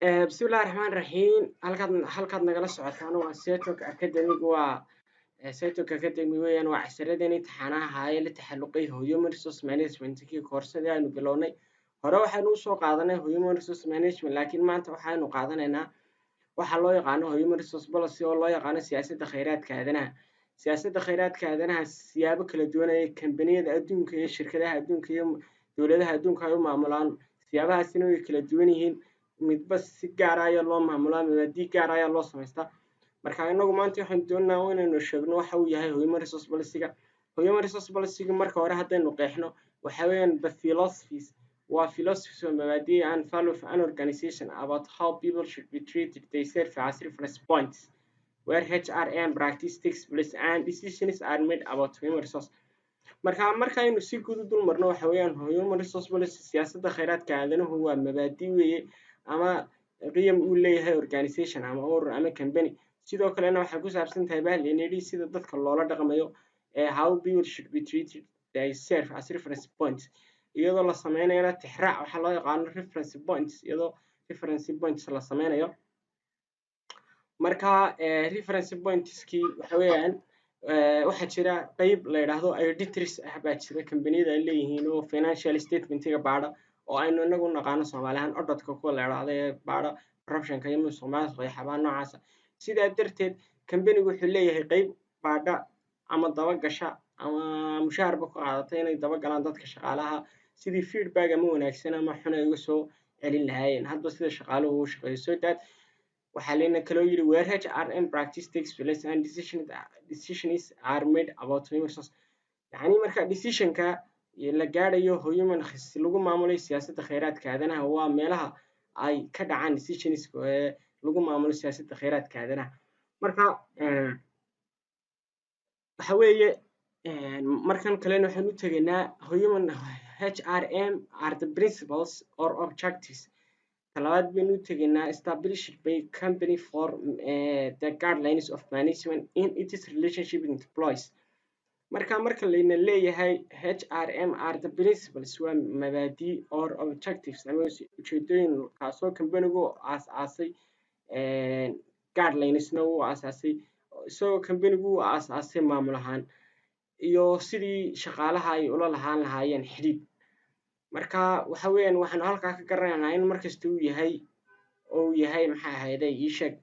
بسم الله الرحمن الرحيم halkaad nagala socotaan waa Setok Academic waa Setok Academy weeyaan waa casharadeen imtixaanaha ahaayee la taxalluqay Human Resource Management-kii koorsadii aynu bilownay hore waxaynu usoo qaadanay Human Resource Management laakiin maanta waxaynu qaadanaynaa waxa loo yaqaano Human Resource Policy oo loo yaqaano siyaasadda kheyraadka aadanaha siyaasadda kheyraadka aadanaha siyaabo kala duwan ay kambaniyada adduunka iyo shirkadaha adduunka iyo dowladaha adduunka ay u maamulaan siyaabahaasina way kala duwan yihiin midba si gaar ah ayaa loo maamulaa mabaadii gaar ah ayaa loo samaystaa marka inagu maanta waxaan doonaynaa inaynu sheegno waxa uu yahay Human Resource Policy-ga Human Resource Policy-ga marka hore haddaynu qeexno waxa weeyaan the philosophies waa philosophies oo mabaadii and value of an organization about how people should be treated they serve as reference points where HRM practice takes place and decisions are made about human resource markaynu si guud u dul marno waxa weeyaan Human Resource Policy siyaasadda kheyraadka aadanuhu waa mabaadii weeye ama qiyam uu leeyahay organization ama urur ama company sidoo kalena waxay ku saabsan tahay baalinidii sida dadka loola dhaqmayo how people should be treated they serve as reference points iyadoo la sameynayo tixraac waxa loo yaqaano reference points iyadoo reference points la sameynayo marka reference points-kii waxa weeyaan waxaa jira qayb la yidhaahdo auditors ah baa jira kambaniyada ay leeyihiin oo financial statement-ga baadha oo aynu inagu naqaano Soomaali ahaan ododka kuwa la yidhaahdo ee baadha corruption-ka iyo musuqmaasuqa iyo waxyaabaha noocaas sidaa darteed kambanigu wuxuu leeyahay qayb baadha ama daba gasha ama mushaharba ku qaadata inay daba galaan dadka shaqaalaha sidii feedback ama wanaagsan ama xun ay uga soo celin lahaayeen hadba sida shaqaaluhu u shaqeeyo so that waxaa leena kaloo yidhi where HRM practice takes place and decisions are made about human resource yacni marka decision-ka la gaadhayo human lagu maamulay siyaasadda kheyraadka aadanaha waa meelaha ay ka dhacaan decisions lagu maamulo siyaasadda kheyraadka aadanaha marka waxa weeye markan kalena waxaan u tegaynaa human HRM are the principles or objectives talabaad baynu u tegaynaa established by company for the guidelines of management in its relationship with employees marka layna leeyahay HRM are the principles waa mabaadii or objectives ama ujeedooyin kaasoo kambanigu aasaasay guidelinesna uu aasaasay isagoo kambanigu uu aasaasay maamul ahaan iyo sidii shaqaalaha ay ula lahaan lahaayeen xidhiidh marka waxa weeyaan waxaanu halkaa ka garanaynaa in markasta uu yahay maxay ahayday ii sheeg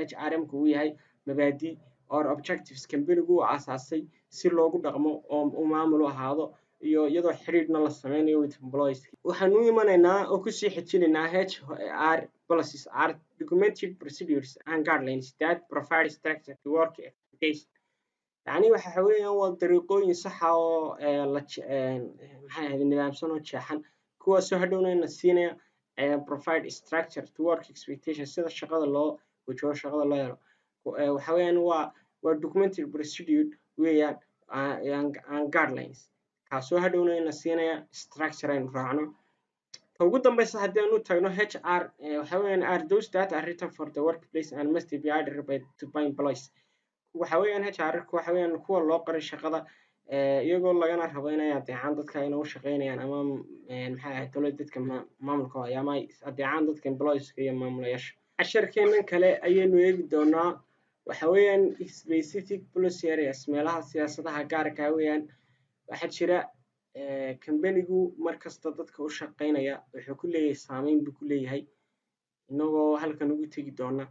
HRM-ku uu yahay mabaadii or objectives kambanigu uu aasaasay si loogu dhaqmo oo uu maamul ahaado iyo iyadoo xiriirna la sameynayo with employees waxaan u imanaynaa oo kusii xijinaynaa HR policies are documented procedures and guidelines that provide structure to work expectation yacni waxa weeyaan waa dariiqooyin saxa oo maxay ahayd nidaamsan oo jeexan kuwaasoo hadhowna siinaya provide structure to work expectation sida shaqada loo wajaho shaqada loo helo waxa weeyaan waa documented procedure weeyaan and guidelines kaasoo hadhowna siinaya structure aynu raacno ta ugu dambeysa haddii aan u tagno HR waxa weeyaan are those that are written for the workplace and must be adhered by employees waxa weeyaan HR waxa weeyaan kuwa loo qoray shaqada iyagoo lagana rabo inay adeecaan dadka ay u shaqeynayaan ama maxay ahayd dowladda dadka maamulka ama adeecaan dadka employees iyo maamulayaasha casharkeenan kale ayaynu eegi doonaa waxa weeyaan specific policy areas meelaha siyaasadaha gaarka ah weeyaan waxaa jira kambanigu markasta dadka u shaqeynaya wuxuu ku leeyahay saameyn buu ku leeyahay inagoo halkan ugu tegi doona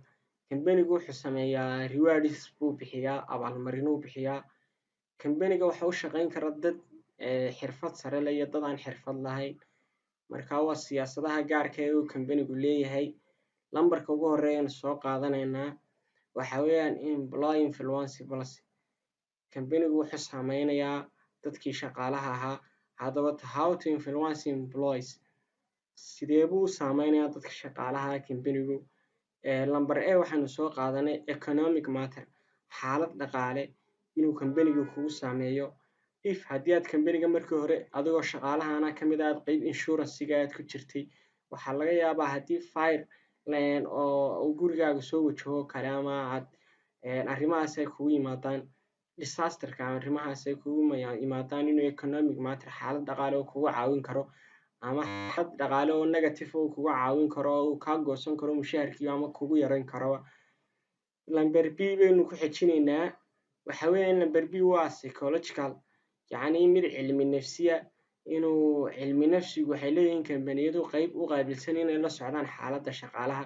kambanigu wuxuu sameeyaa rewards buu bixiyaa abaalmarinuu bixiyaa kambaniga waxa u shaqeyn kara dad xirfad sare leh iyo dad aan xirfad lahayn marka waa siyaasadaha gaarka ah ee uu kambanigu leeyahay lambarka ugu horeeyana soo qaadanaynaa waxa weeyaan employee influence policy kambanigu wuxuu saameynayaa dadkii shaqaalaha ahaa haddaba how to influence employees sidee buu u saameynayaa dadka shaqaalaha kambanigu lambar A waxaanu soo qaadanay economic matter xaalad dhaqaale inuu kambanigu kugu saameeyo if haddii aad kambaniga markii hore adigoo shaqaalahana ka mid aad qayb insurance-ga aad ku jirtay waxaa laga yaabaa haddii fire oo gurigaaga soo wajaho kale ama aad arrimahaas ay kugu yimaadaan disasterka arrimahaas ay kugu yimaadaan inuu economic matter xaalad dhaqaale oo kugu caawin karo ama xad dhaqaale oo negative oo kugu caawin karo oo kaa goosan karo mushaharkii ama kugu yarayn karo. Number B baynu ku xijinaynaa, waxa weeyaan number B waa psychological, yacni mid cilmi nafsiya. Inuu cilmi nafsigu waxay leeyihiin kambaniyadu qayb u qaabilsan inay la socdaan xaaladda shaqaalaha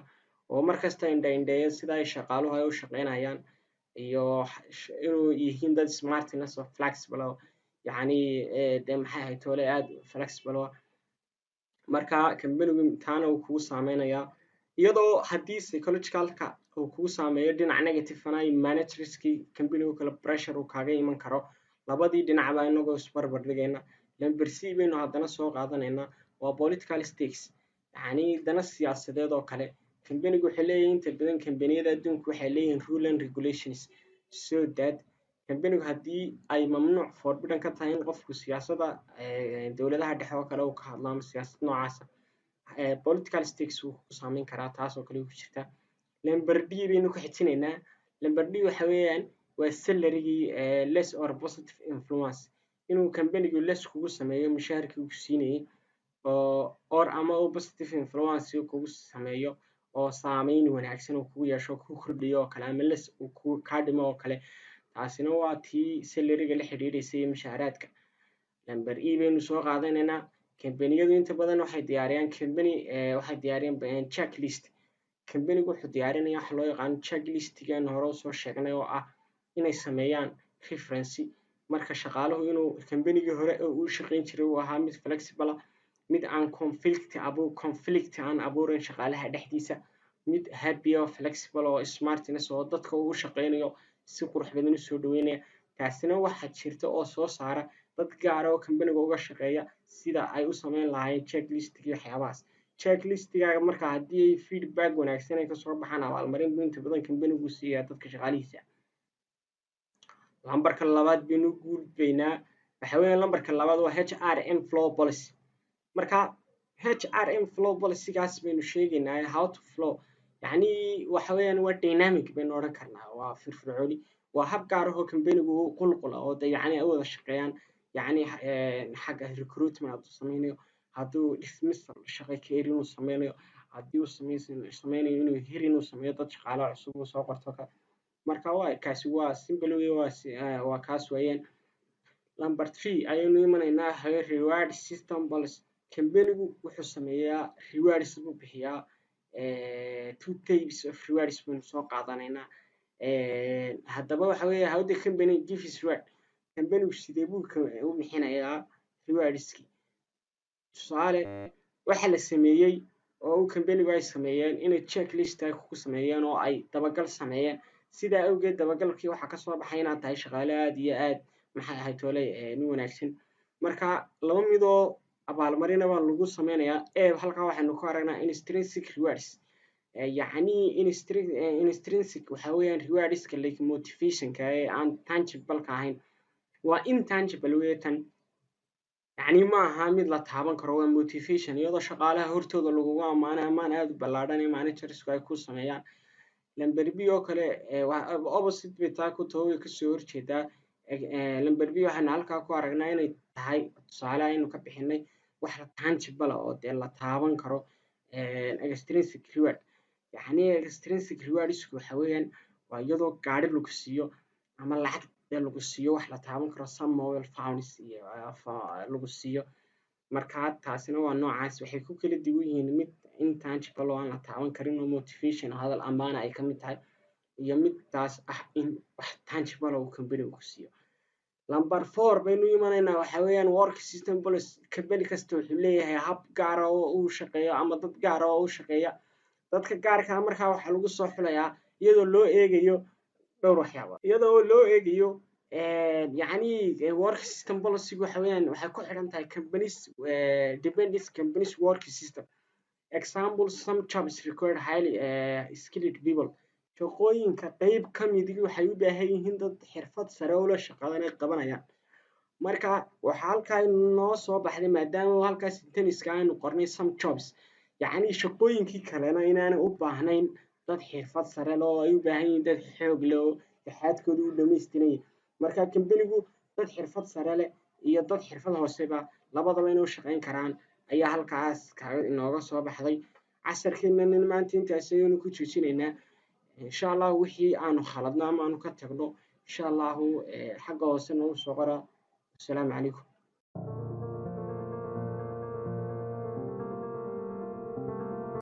oo markasta indha-indheeya sida ay shaqaaluhu ay u shaqaynayaan iyo inuu yihiin dad smartness oo flexible oo yacni dee maxay ahayd toole aad flexible oo marka kambanigu taana uu kugu saameynayaa iyadoo haddii psychologicalka uu kugu saameeyo dhinac negative ana managerskii kambanigu kale pressure uu kaaga iman karo. Labadii dhinacba inagoo isbarbar dhigayna. Number C baynu haddana soo qaadanaynaa waa political stakes, yacni dana siyaasadeed oo kale. Kambanigu waxay leeyihiin inta badan kambaniyada adduunku waxay leeyihiin rule and regulations so that kambanigu haddii ay mamnuuc forbidden ka tahay in qofku siyaasadda dowladaha dhexe oo kale uu ka hadlo ama siyaasad noocaasa political stakes wuu ku saameyn karaa, taas oo kale ku jirta. Number D baynu ku xijinaynaa. Number D waxa weeyaan waa salarygii less or positive influence, inuu kambanigu less kugu sameeyo mushaharkii uu siinayay oo or ama uu positive influence kugu sameeyo oo saameyn wanaagsan uu kugu yeesho ku kordhiyo oo kale ama less uu kaa dhimo oo kale. Taasina waa tii salaryga la xidhiidhaysay iyo mushaaraadka. Number E baynu soo qaadanaynaa. Kambaniyadu inta badan waxay diyaariyaan checklist. Kambanigu wuxuu diyaarinayaa waxa loo yaqaano checklistigan hore usoo sheegnay oo ah inay sameeyaan reference marka shaqaaluhu inuu kambanigii hore uu shaqayn jiray uu ahaa mid flexible ah, mid aan conflict aan abuurin shaqaalaha dhexdiisa, mid happy oo flexible oo smartness oo dadka uu shaqaynayo si qurux badan u soo dhaweynaya. Taasina waxaa jirta oo soo saara dad gaar ah oo kambaniga uga shaqeeya sida ay u sameyn lahaayeen checklist-gii waxyaabahaas. Checklist-gaaga marka haddii ay feedback wanaagsan ay kasoo baxaan abaalmarin buu inta badan kambanigu siiyaa dadka shaqaalihiisa. Lambarka labaad baynu u gudbaynaa, waxa weeyaan lambarka labaad waa HRM flow policy. Marka HRM flow policy-gaas baynu sheegaynaa how to flow, yacni waxa weeyaan waa dynamic baynu odhan karnaa, waa firfircooni, waa hab gaar ah oo kambanigu u qulqula oo de yacni ay u wada shaqeeyaan, yacni xagga recruitment hadduu sameynayo, hadduu dismissal shaqo ka erin uu sameynayo, haddii uu sameynayo inuu hirin uu sameeyo dad shaqaalaha cusub uu soo qorto kale. Marka kaasi waa simple way, waa kaas weeyaan. Number 3 ayaynu imanaynaa reward system policy. Kambanigu wuxuu sameeyaa rewards buu bixiyaa, two types of rewards baynu soo qaadanaynaa. Haddaba waxa weeye how the company gives reward, kambanigu sidee buu u bixinayaa rewardskii. Tusaale waxa la sameeyey oo uu kambanigu ay sameeyeen inay checklist ay ku sameeyeen oo ay dabagal sameeyeen. Sidaa awgeed dabagalkii waxaa kasoo baxay inaad tahay shaqaale aad iyo aad maxay ahayd toole nin wanaagsan. Marka laba mid oo abaalmarina baa lagu sameynayaa. Halkaa waxaynu ku aragnaa intrinsic rewards, yacni intrinsic waxa weeyaan rewardska like motivationka ee aan tangible-ka ahayn. Waa intangible weeye tan, yacni ma aha mid la taaban karo, waa motivation iyadoo shaqaalaha hortooda lagugu ammaano ammaan aad u ballaadhan ee managersku ay ku sameeyaan. Number B oo kale opposite bay taa ku tahay way kasoo horjeedaa. Number B waxaynu halkaa ku aragnaa inay tahay tusaale aynu ka bixinay wax tangible oo dee la taaban karo. Extrinsic reward, yacni extrinsic rewardsku waxa weeyaan waa iyadoo gaari lagu siiyo ama lacag dee lagu siiyo wax la taaban karo, some mobile phones iyo lagu siiyo. Marka taasina waa noocaas, waxay ku kala duwan yihiin mid intangible oo aan la taaban karin oo motivation hadal ammaana ay ka mid tahay, iyo mid taas ah in wax tangible oo kambanigu ku siiyo. Number 4 baynu imanaynaa, waxa weeyaan work system policy. Kambani kasta wuxuu leeyahay hab gaar ah oo uu shaqeeyo ama dad gaar ah oo u shaqeeya. Dadka gaarka ah markaa waxaa lagu soo xulayaa iyadoo loo eegayo dhowr waxyaabood, iyadoo loo eegayo yacni work system policy waxa weeyaan waxay ku xidhan tahay companies depends companies work system. Example, some jobs require highly skilled people. Shaqooyinka qayb ka mid waxay u baahan yihiin dad xirfad sare u leh shaqada inay qabanayaan. Marka waxaa halkaa noo soo baxday maadaama halkaas sentence-ka aanu qornay some jobs, yacni shaqooyinkii kalena inaanay u baahnayn dad xirfad sare leh oo ay u baahan yihiin dad xoog leh oo xirfadkoodu u dhammaystiran yahay. Marka kambanigu dad xirfad sare leh iyo dad xirfad hooseba labadaba inay u shaqayn karaan ayaa halkaas inooga soo baxday. casharkeenana maanta intaas ayaynu ku joojinaynaa. insha allah wixii aanu khaladno ama aanu ka tagno insha allahu xagga hoose noogu soo qora. asalaamu calaykum.